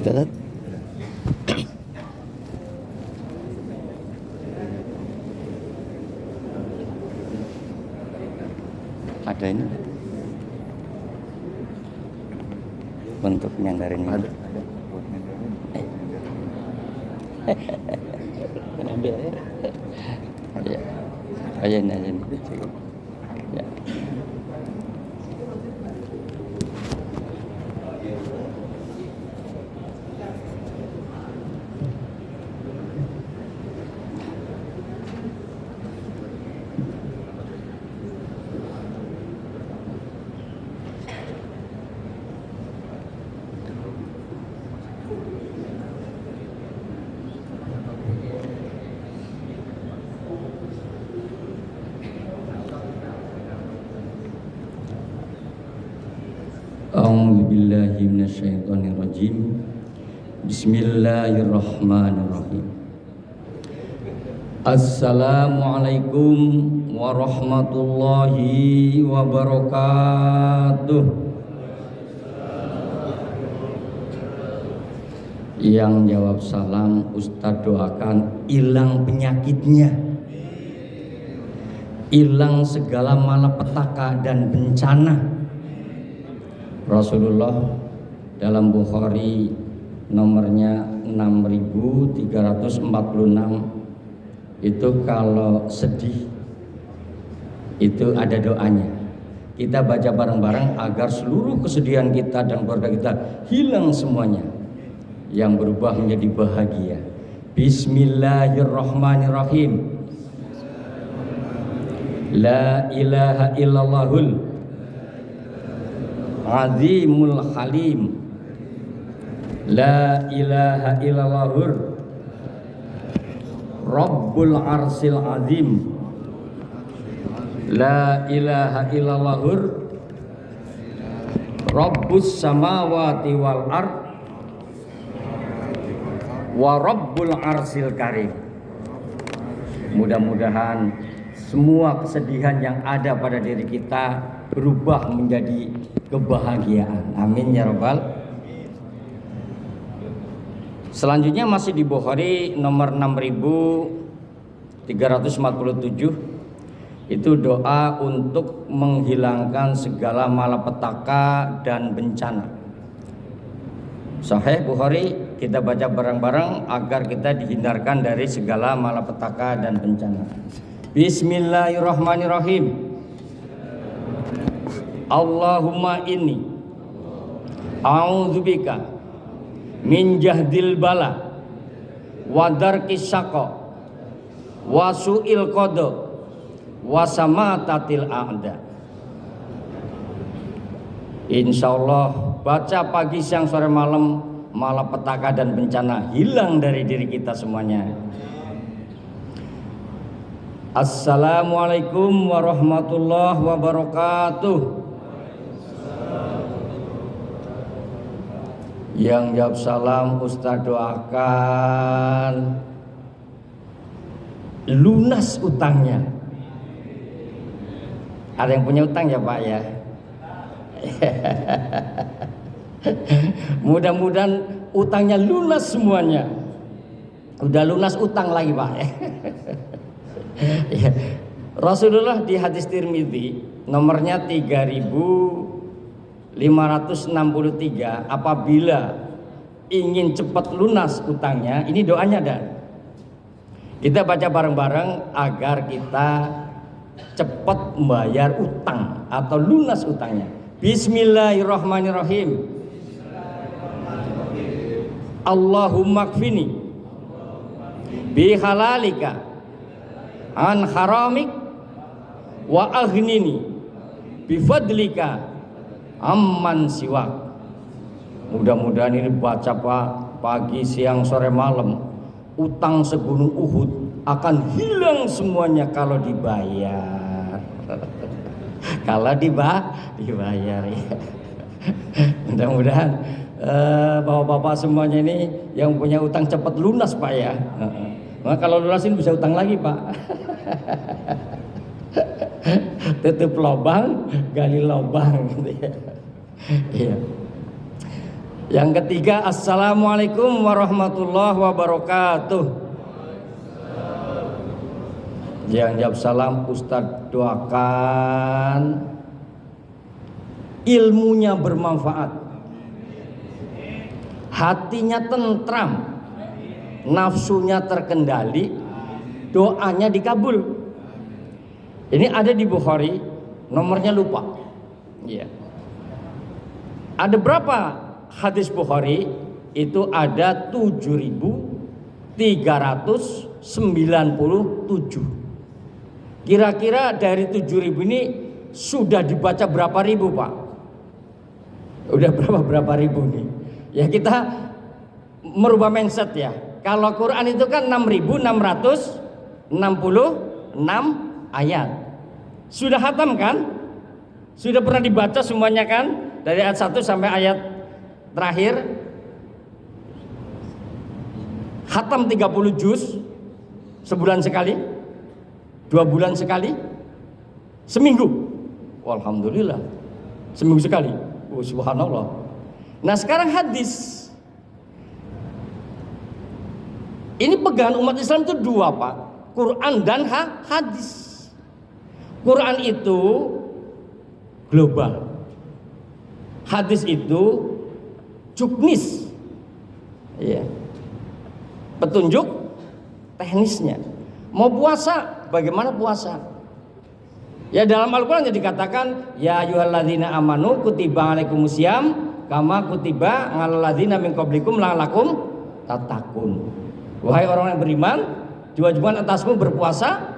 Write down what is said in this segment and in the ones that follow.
Ustaz. Ada ini untuk nyandarin ini. Ada buat nyandarin. Ambil ya. Ya. Aja ini. Ya. A'udzu billahi minasyaitonir rajim. Bismillahirrahmanirrahim. Assalamualaikum warahmatullahi wabarakatuh. Yang jawab salam Ustadz doakan hilang penyakitnya, hilang segala malapetaka dan bencana. Rasulullah dalam Bukhari nomornya 6346 itu kalau sedih itu ada doanya. Kita baca bareng-bareng agar seluruh kesedihan kita dan keluarga kita hilang semuanya, yang berubah menjadi bahagia. Bismillahirrahmanirrahim. La ilaha illallahul azimul halim. La ilaha illallahur rabbul arsil azim. La ilaha illallahur rabbus samawati wal ard wa rabbul arsil karim. Mudah-mudahan semua kesedihan yang ada pada diri kita berubah menjadi kebahagiaan. Amin ya rabbal. Selanjutnya masih di Bukhari nomor 6347. Itu doa untuk menghilangkan segala malapetaka dan bencana. Sahih Bukhari, kita baca bareng-bareng agar kita dihindarkan dari segala malapetaka dan bencana. Bismillahirrahmanirrahim. Allahumma inni a'udzubika min jahdil bala wa darkis syaqa wa su'il qada wa samatatil a'da. Insyaallah baca pagi siang sore malam malapetaka dan bencana hilang dari diri kita semuanya. Assalamualaikum warahmatullahi wabarakatuh. Yang jawab salam Ustaz doakan lunas utangnya. Ada yang punya utang ya Pak ya? Mudah-mudahan utangnya lunas semuanya. Udah lunas utang lagi Pak. Ya. Rasulullah di hadis Tirmidzi nomornya 3563, apabila ingin cepat lunas utangnya, ini doanya ada. Kita baca bareng-bareng agar kita cepat membayar utang atau lunas utangnya. Bismillahirrahmanirrahim. Allahumma kfini bi halalika an haramik wa aghnini bi fadlika amman siwak. Mudah-mudahan ini baca Pak pagi siang sore malam, utang segunung Uhud akan hilang semuanya kalau dibayar. Kalau dibayar ya. Mudah-mudahan bapak-bapak semuanya ini yang punya utang cepat lunas Pak ya. Nah, kalau lunasin bisa utang lagi Pak. Tutup lubang, gali lubang gitu ya. Iya. Yang ketiga, assalamualaikum warahmatullahi wabarakatuh. Yang jawab salam, Ustadz doakan ilmunya bermanfaat, hatinya tentram, nafsunya terkendali, doanya dikabul. Ini ada di Bukhari, nomornya lupa. Iya. Ada berapa hadis Bukhari? Itu ada 7.397. Kira-kira dari 7.000 ini sudah dibaca berapa ribu, Pak? Udah berapa ribu nih? Ya kita merubah mindset ya. Kalau Quran itu kan 6.666 ayat. Sudah khatam kan? Sudah pernah dibaca semuanya kan? Dari ayat 1 sampai ayat terakhir. Khatam 30 juz sebulan sekali, 2 bulan sekali, seminggu. Alhamdulillah, seminggu sekali. Oh, subhanallah. Nah sekarang hadis. Ini pegangan umat Islam itu dua, Pak. Quran dan hadis. Quran itu global, hadis itu juknis, ya, petunjuk teknisnya. Mau puasa, bagaimana puasa? Ya dalam Al-Quran jadi dikatakan, ya ayyuhalladzina amanu kutiba alaikumusiyam kama kutiba alal ladzina min qablikum la'allakum tattaqun. Wahai orang yang beriman, diwajibkan atasmu berpuasa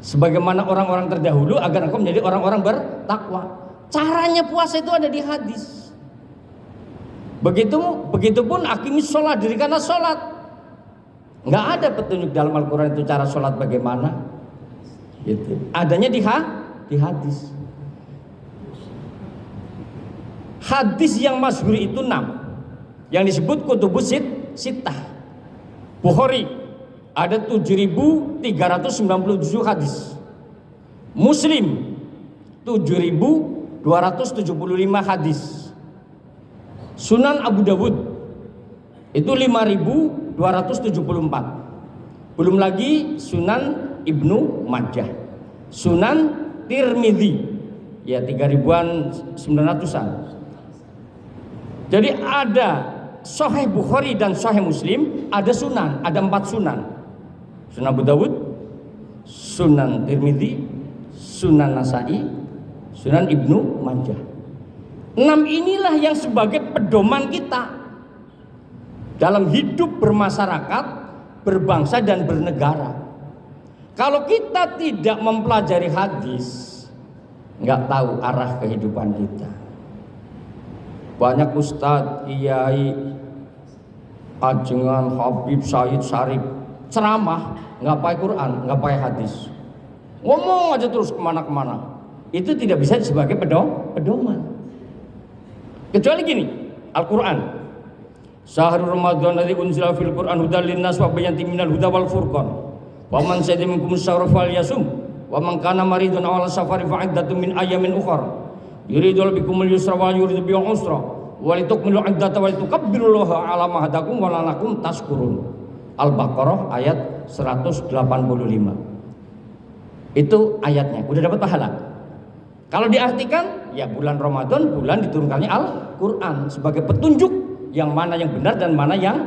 sebagaimana orang-orang terdahulu agar engkau menjadi orang-orang bertakwa. Caranya puasa itu ada di hadis. Begitupun aqimis sholat, dirikanlah sholat. Nggak ada petunjuk dalam Al-Quran itu cara sholat bagaimana. Gitu. Adanya di hadis. Hadis yang masyhur itu 6, yang disebut kutubus sittah. Bukhari ada 7.397 hadis. Muslim 7.275 hadis. Sunan Abu Dawud itu 5.274. Belum lagi Sunan Ibnu Majah, Sunan Tirmidzi ya 3.900-an. Jadi ada Sahih Bukhari dan Sahih Muslim, ada sunan, ada 4 sunan. Sunan Abu Dawud, Sunan Tirmidzi, Sunan Nasai, Sunan Ibnu Majah. 6 inilah yang sebagai pedoman kita dalam hidup bermasyarakat, berbangsa dan bernegara. Kalau kita tidak mempelajari hadis, nggak tahu arah kehidupan kita. Banyak ustadz, kiai, ajengan, habib, sayyid, syarif ceramah nggak pakai Quran, nggak pakai hadis, ngomong aja terus kemana-kemana. Itu tidak bisa sebagai pedoman. Kecuali gini, Al-Quran. Syahrul Ramadan alladzi unzila fil Qur'an hudal linnas wa bayyinatin minal huda wal furqan. Wa man syahida minkum asyhara falyasum wa man kana maridan aw ala safari fa iddatun min ayamin ukhra. Yuridu bikumul yusra wa yuridu bil usra wa litukmilu iddata wa litukabbirullaha ala ma hadakum wa la'allakum tashkurun. Al-Baqarah ayat 185. Itu ayatnya, udah dapat pahala. Kalau diartikan, ya bulan Ramadan bulan diturunkannya Al-Qur'an sebagai petunjuk yang mana yang benar dan mana yang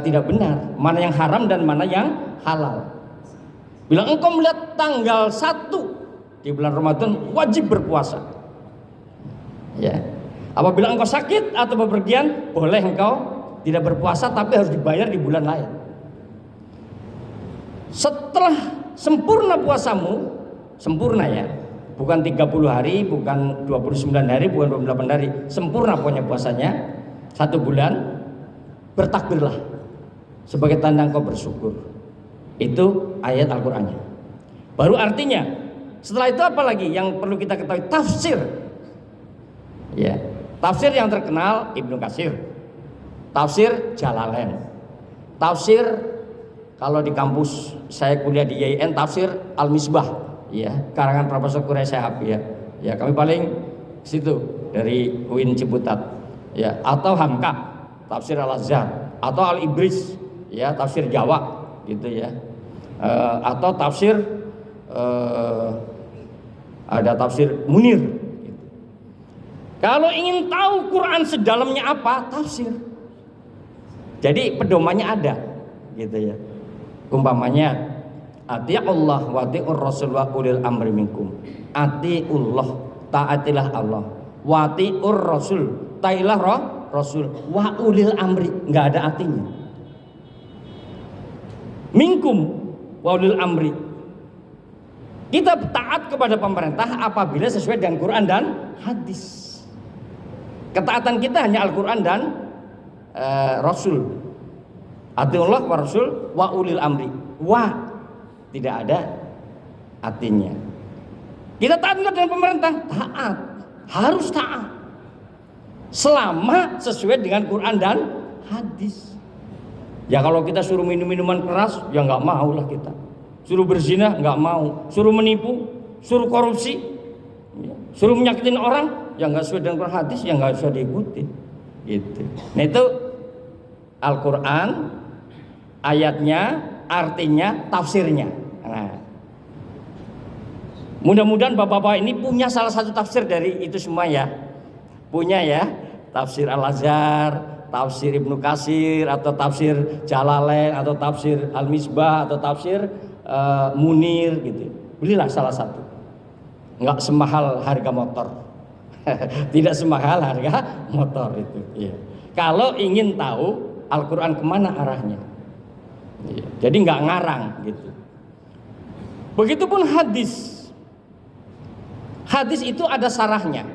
tidak benar, mana yang haram dan mana yang halal. Bila engkau melihat tanggal 1 di bulan Ramadan wajib berpuasa. Ya. Apabila engkau sakit atau bepergian, boleh engkau tidak berpuasa tapi harus dibayar di bulan lain. Setelah sempurna puasamu, sempurna ya, bukan 30 hari, bukan 29 hari, bukan 28 hari, sempurna pokoknya puasanya 1 bulan, bertakbirlah sebagai tanda engkau bersyukur. Itu ayat Al-Qur'annya. Baru artinya. Setelah itu apa lagi yang perlu kita ketahui? Tafsir. Ya, tafsir yang terkenal Ibnu Katsir, tafsir Jalalain, tafsir kalau di kampus saya kuliah di YIN tafsir Al-Misbah, ya, karangan Profesor Quraish Shihab ya. Ya, kami paling situ dari UIN Ciputat. ya, atau Hamka, tafsir Al-Azhar, atau Al-Ibris, ya, tafsir Jawa, gitu ya, atau tafsir ada tafsir Munir. Gitu. Kalau ingin tahu Quran sedalamnya apa, tafsir. Jadi pedomannya ada, gitu ya. Umpamanya, ati'ullah wa ati'ur rasul wa ulil amri minkum. Ati'ullah, taatilah Allah. Wa ati'ur rasul, taatilah rasul. Wa ulil amri, enggak ada artinya. Minkum wa ulil amri. Kita taat kepada pemerintah apabila sesuai dengan Quran dan hadis. Ketaatan kita hanya Al-Quran dan Rasul. Atiullah wa Rasul wa ulil amri. Wa tidak ada artinya. Kita taat dengan pemerintah, taat, harus taat. Selama sesuai dengan Quran dan hadis. Ya kalau kita suruh minum minuman keras, ya nggak mau lah kita. Suruh berzina nggak mau, suruh menipu, suruh korupsi, suruh menyakitin orang, yang nggak sesuai dengan Quran hadis, yang nggak usah diikuti. Gitu. Nah itu Al-Quran, ayatnya, artinya, tafsirnya. Nah, mudah-mudahan bapak-bapak ini punya salah satu tafsir dari itu semua ya. Punya ya, tafsir Al-Azhar, tafsir Ibnu Katsir, atau tafsir Jalalain, atau tafsir Al-Misbah, atau tafsir Munir gitu. Belilah salah satu. Enggak semahal harga motor. Tidak semahal harga motor itu. Iya. Kalau ingin tahu Al-Quran kemana arahnya. Iya. Jadi enggak ngarang gitu. Begitupun hadis. Hadis itu ada sarahnya.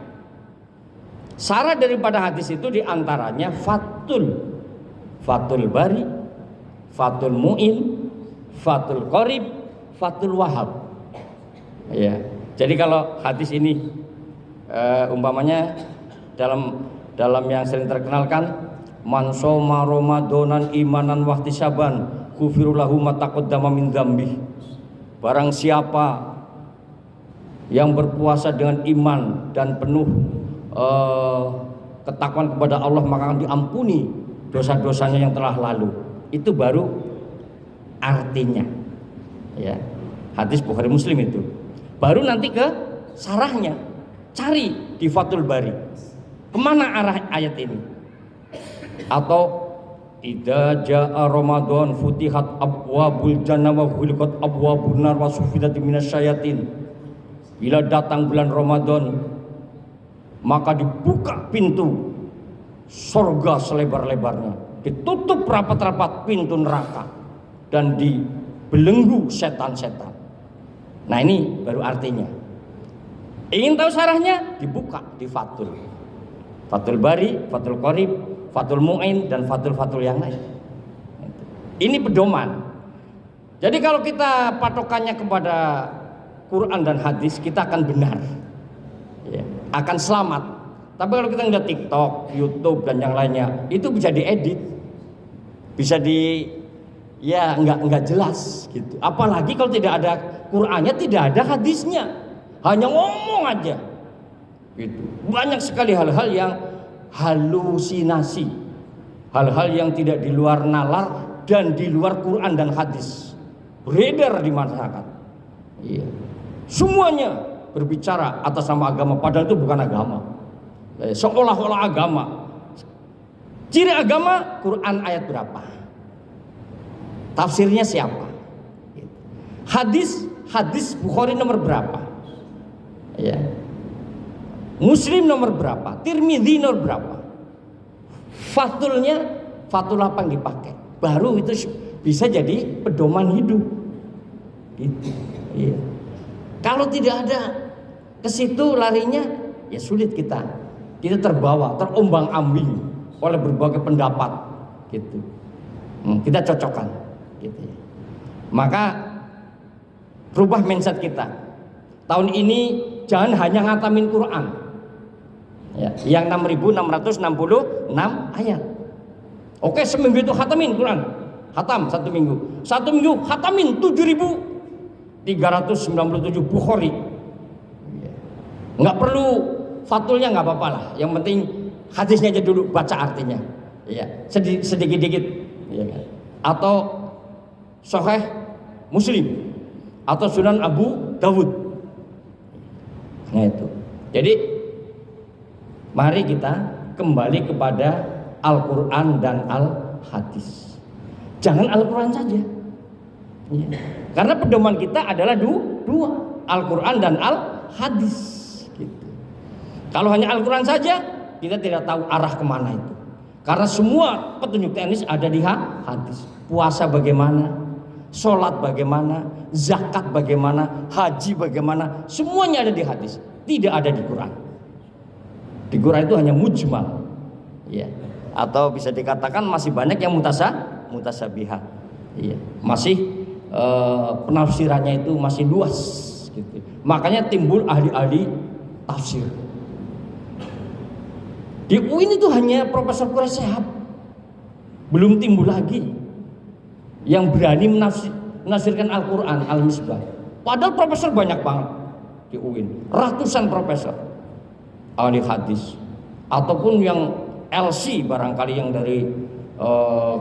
Sarah daripada hadis itu diantaranya Fathul Bari, Fathul Mu'in, Fathul Qorib, Fathul Wahab. Ya. Jadi kalau hadis ini umpamanya dalam yang sering terkenalkan, man shoma ramadonan imanan wahtisaban ghufira lahu ma taqaddama min dzambi. Barang siapa yang berpuasa dengan iman dan penuh ketakwaan kepada Allah, maka akan diampuni dosa-dosanya yang telah lalu. Itu baru artinya, ya, hadis Bukhari Muslim itu. Baru nanti ke sarahnya, cari di Fathul Bari kemana arah ayat ini. Atau idza jaa Ramadan futihat abwabul jannah wa ghuliqat abwabun nar wa sufidat minasyayatin. Bila datang bulan Ramadan, maka dibuka pintu surga selebar-lebarnya, ditutup rapat-rapat pintu neraka, dan dibelenggu setan-setan. Nah ini baru artinya. Ingin tahu sarahnya, dibuka di Fathul Bari, Fathul Qorib, Fathul Mu'in, dan Fathul yang lain. Ini pedoman. Jadi kalau kita patokannya kepada Quran dan hadis, kita akan benar, ya, akan selamat. Tapi kalau kita ngeliat TikTok, YouTube, dan yang lainnya, itu bisa diedit, bisa ya nggak jelas gitu. Apalagi kalau tidak ada Qur'annya, tidak ada hadisnya, hanya ngomong aja gitu. Banyak sekali hal-hal yang halusinasi, hal-hal yang tidak di luar nalar dan di luar Quran dan hadis beredar di masyarakat. Iya. Semuanya berbicara atas nama agama, padahal itu bukan agama, seolah-olah agama. Ciri agama, Quran ayat berapa, tafsirnya siapa, hadis Bukhari nomor berapa, ya, Muslim nomor berapa, Tirmidzi nomor berapa, Fathul apa yang dipakai, baru itu bisa jadi pedoman hidup gitu. Iya. Kalau tidak ada ke situ larinya, ya sulit kita terbawa, terombang-ambing oleh berbagai pendapat gitu. Kita cocokkan gitu. Maka rubah mindset kita. Tahun ini jangan hanya ngatamin Quran, ya, yang 6.666 ayat. Oke, seminggu itu khatamin Quran, khatam satu minggu khatamin 7.397 Bukhari. Nggak perlu fatulnya, nggak apa-apa lah. Yang penting hadisnya aja dulu, baca artinya. Ya, sedikit-sedikit, ya kan? Atau Sahih Muslim atau Sunan Abu Dawud. Nah itu. Jadi mari kita kembali kepada Al-Quran dan Al-Hadis. Jangan Al-Quran saja. Ya. Karena pedoman kita adalah dua, Al-Quran dan Al-Hadis. Gitu. Kalau hanya Al-Quran saja, kita tidak tahu arah kemana itu. Karena semua petunjuk teknis ada di hadis. Puasa bagaimana, sholat bagaimana, zakat bagaimana, haji bagaimana, semuanya ada di hadis. Tidak ada di Quran. Di Quran itu hanya mujmal, ya. Atau bisa dikatakan masih banyak yang mutasabihat, ya. Masih penafsirannya itu masih luas, gitu. Makanya timbul ahli-ahli tafsir. Di UIN itu hanya Profesor Quraish Shihab, belum timbul lagi yang berani menafsirkan Al-Quran, Al-Misbah. Padahal profesor banyak banget di UIN, ratusan profesor ahli hadis, ataupun yang LC barangkali yang dari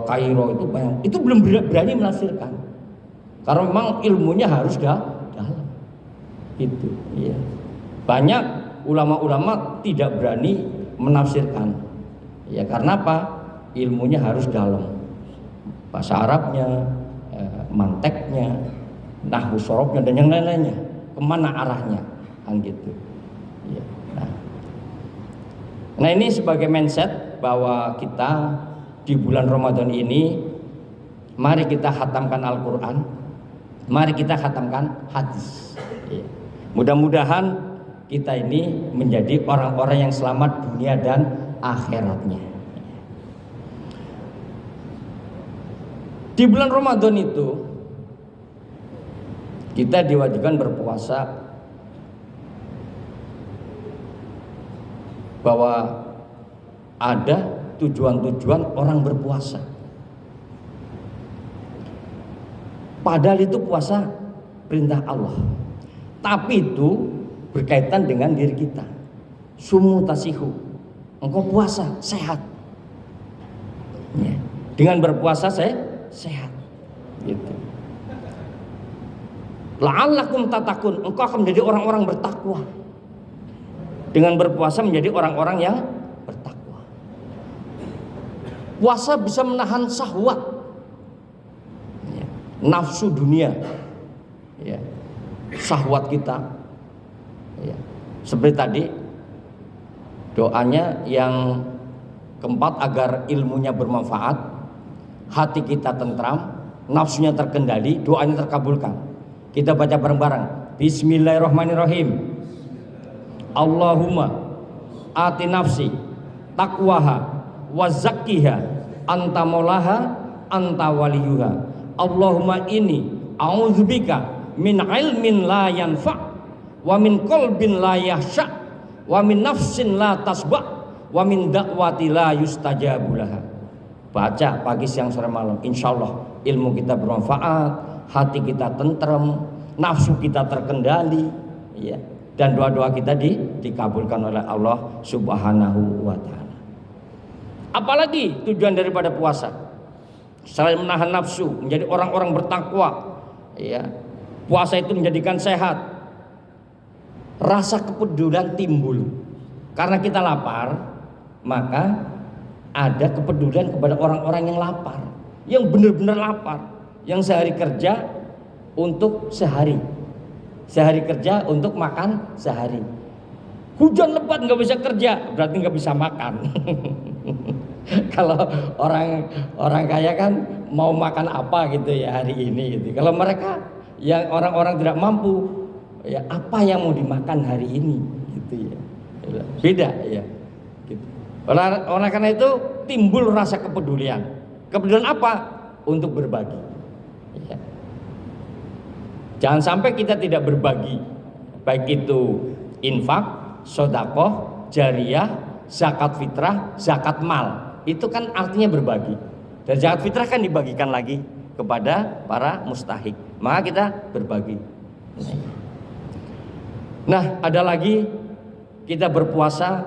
Kairo itu banyak, itu belum berani menafsirkan karena memang ilmunya harus dalam. Itu, ya. Banyak ulama-ulama tidak berani menafsirkan, ya karena apa? Ilmunya harus dalam, bahasa Arabnya, manteknya, nahwu sorobnya dan yang lain-lainnya, kemana arahnya, kan gitu. Ya. Nah ini sebagai mindset bahwa kita di bulan Ramadan ini, mari kita khatamkan Al-Quran, mari kita khatamkan hadis. Ya. Mudah-mudahan kita ini menjadi orang-orang yang selamat dunia dan akhiratnya. Di bulan Ramadan itu kita diwajibkan berpuasa, bahwa ada tujuan-tujuan orang berpuasa. Padahal itu puasa perintah Allah, tapi itu berkaitan dengan diri kita. Sumu tasihu, engkau puasa sehat, ya. Dengan berpuasa saya sehat, gitu. La'allakum tatakun, engkau akan menjadi orang-orang bertakwa. Dengan berpuasa menjadi orang-orang yang bertakwa. Puasa bisa menahan syahwat, ya, nafsu dunia, ya, syahwat kita, ya. Seperti tadi doanya yang keempat, agar ilmunya bermanfaat, hati kita tentram, nafsunya terkendali, doanya terkabulkan. Kita baca bareng-bareng. Bismillahirrahmanirrahim. Allahumma ati nafsi taqwaha wa zakkiha anta maulaha anta waliyuha. Allahumma inni a'udzubika min ilmin la yanfa' wa min qalbin la yahsha' wa min nafsin la tasba' wa min da'wati la yustajabu laha. Baca pagi, siang, sore, malam. Insyaallah ilmu kita bermanfaat, hati kita tentrem, nafsu kita terkendali, ya. Dan doa-doa kita dikabulkan oleh Allah Subhanahu wa ta'ala. Apalagi tujuan daripada puasa? Selain menahan nafsu, menjadi orang-orang bertakwa, ya. Puasa itu menjadikan sehat. Rasa kepedulian timbul. Karena kita lapar, maka ada kepedulian kepada orang-orang yang lapar, yang benar-benar lapar, yang sehari kerja untuk sehari, sehari kerja untuk makan sehari. Hujan lebat nggak bisa kerja, berarti nggak bisa makan. Kalau orang kaya kan mau makan apa gitu ya hari ini gitu. Kalau mereka yang orang-orang tidak mampu, ya apa yang mau dimakan hari ini gitu ya. Beda ya. Gitu. Oleh karena itu timbul rasa kepedulian. Kepedulian apa? Untuk berbagi. Ya. Jangan sampai kita tidak berbagi, baik itu infak, sedekah, jariyah, zakat fitrah, zakat mal. Itu kan artinya berbagi. Dan zakat fitrah kan dibagikan lagi kepada para mustahik. Maka kita berbagi. Nah, ada lagi kita berpuasa,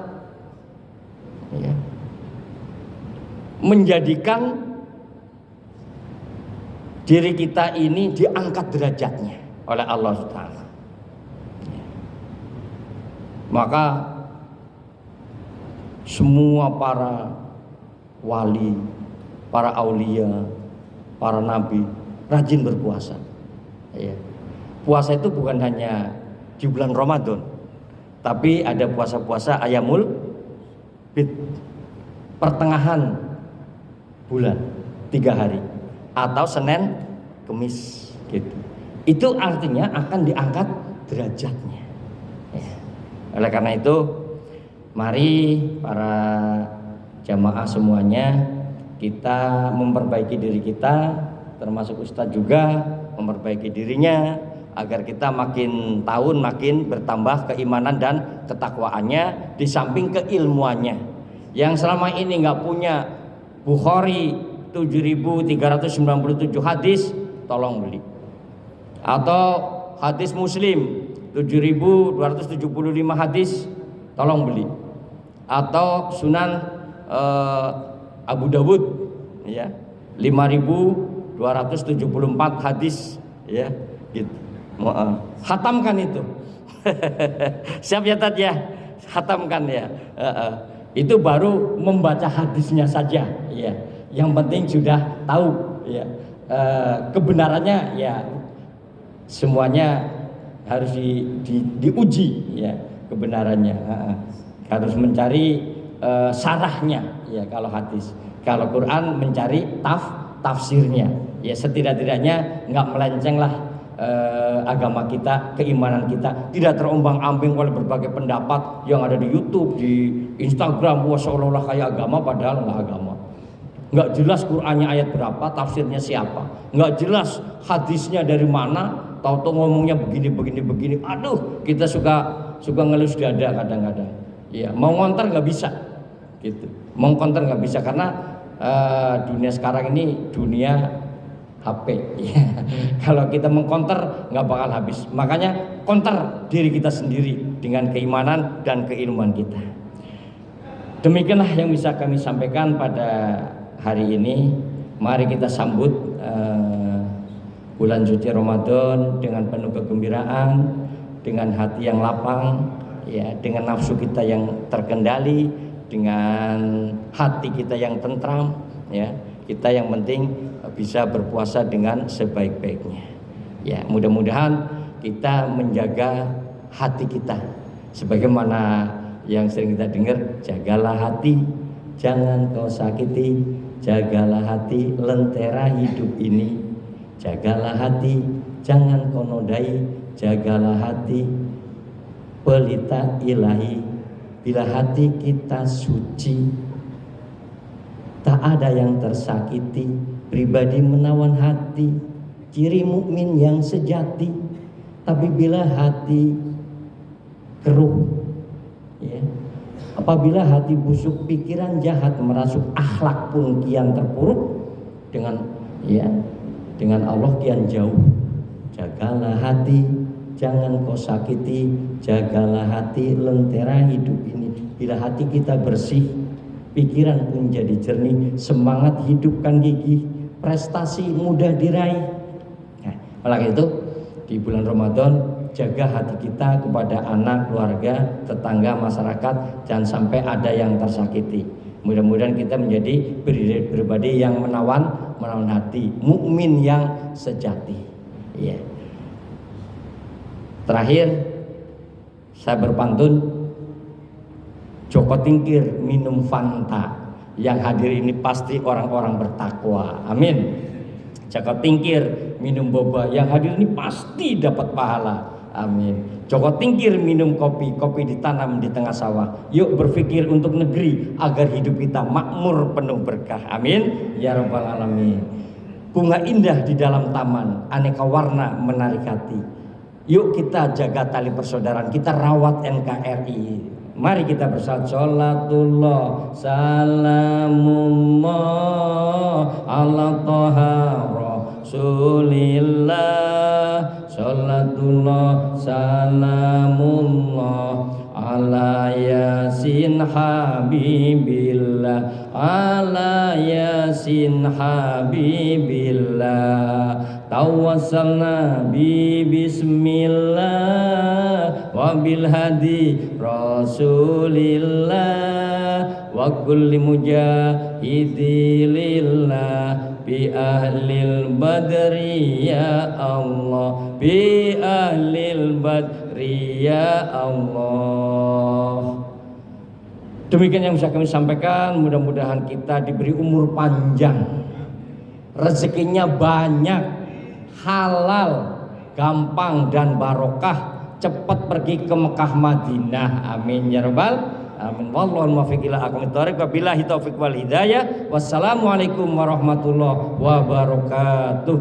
ya, menjadikan diri kita ini diangkat derajatnya oleh Allah Subhanahu. Maka semua para wali, para aulia, para nabi rajin berpuasa. Ya. Puasa itu bukan hanya di bulan Ramadan, tapi ada puasa-puasa ayamul bid, pertengahan bulan 3 hari atau Senin, Kemis gitu. Itu artinya akan diangkat derajatnya. Ya. Oleh karena itu, mari para jamaah semuanya kita memperbaiki diri kita, termasuk Ustadz juga memperbaiki dirinya agar kita makin tahun makin bertambah keimanan dan ketakwaannya di samping keilmuannya. Yang selama ini nggak punya Bukhari 7.397 hadis, tolong beli. Atau hadis Muslim 7.275 hadis, tolong beli. Atau Sunan Abu Dawud ya 5.274 hadis ya gitu. Khatamkan itu. Siap ya Tat ya? Khatamkan ya. Itu baru membaca hadisnya saja ya. Yang penting sudah tahu ya. Kebenarannya ya semuanya harus diuji ya kebenarannya. Harus mencari sarahnya ya kalau hadis. Kalau Quran mencari tafsirnya. Ya setidak-tidaknya nggak melenceng lah agama kita, keimanan kita tidak terombang-ambing oleh berbagai pendapat yang ada di YouTube, di Instagram, wah seolah-olah kayak agama padahal nggak agama. Nggak jelas Qurannya ayat berapa, tafsirnya siapa, nggak jelas hadisnya dari mana, tahu-tahu ngomongnya begini. Aduh, kita suka ngelus dada kadang-kadang. Iya, mau ngonter nggak bisa, gitu. Mau ngonter nggak bisa karena dunia sekarang ini dunia HP. Ya. Kalau kita mengkonter nggak bakal habis. Makanya konter diri kita sendiri dengan keimanan dan keilmuan kita. Demikianlah yang bisa kami sampaikan pada hari ini. Mari kita sambut bulan suci Ramadan dengan penuh kegembiraan, dengan hati yang lapang, ya, dengan nafsu kita yang terkendali, dengan hati kita yang tentram, ya. Kita yang penting bisa berpuasa dengan sebaik-baiknya. Ya, mudah-mudahan kita menjaga hati kita. Sebagaimana yang sering kita dengar, jagalah hati, jangan kau sakiti, jagalah hati, lentera hidup ini. Jagalah hati, jangan kau nodai, jagalah hati, pelita ilahi. Bila hati kita suci, tak ada yang tersakiti, pribadi menawan hati, ciri mukmin yang sejati. Tapi bila hati keruh, ya, apabila hati busuk, pikiran jahat merasuk, akhlak pun kian terpuruk, dengan Allah kian jauh. Jagalah hati, jangan kau sakiti, jagalah hati, lentera hidup ini. Bila hati kita bersih, pikiran pun jadi jernih, semangat hidup kan gigih, prestasi mudah diraih. Nah, oleh itu di bulan Ramadan jaga hati kita kepada anak, keluarga, tetangga, masyarakat, jangan sampai ada yang tersakiti. Mudah-mudahan kita menjadi pribadi yang menawan hati, mukmin yang sejati. Ya. Terakhir saya berpantun. Joko Tingkir minum Fanta, yang hadir ini pasti orang-orang bertakwa. Amin. Joko Tingkir minum boba, yang hadir ini pasti dapat pahala. Amin. Joko Tingkir minum kopi, kopi ditanam di tengah sawah. Yuk berpikir untuk negeri agar hidup kita makmur penuh berkah. Amin. Ya Rabbal Alamin. Bunga indah di dalam taman, aneka warna menarik hati. Yuk kita jaga tali persaudaraan, kita rawat NKRI. Mari kita bersalawat, sholatullah salamullah ala toha rasulillah, Salatullah salamullah ala yasin habibillah, ala yasin habibillah. Tawassalna bi bismillah wa bil hadi rasulillah wa kulli mujahidi lillah bi ahlil badri ya Allah, bi ahlil badri ya Allah. Demikian yang bisa kami sampaikan. Mudah-mudahan kita diberi umur panjang, rezekinya banyak, halal, gampang dan barokah, cepat pergi ke Mekah Madinah. Amin ya rabbal amin. Wallahu muwaffiq ila aqwamit thoriq. Wabillahi taufiq wal hidayah. Wassalamualaikum warahmatullahi wabarakatuh.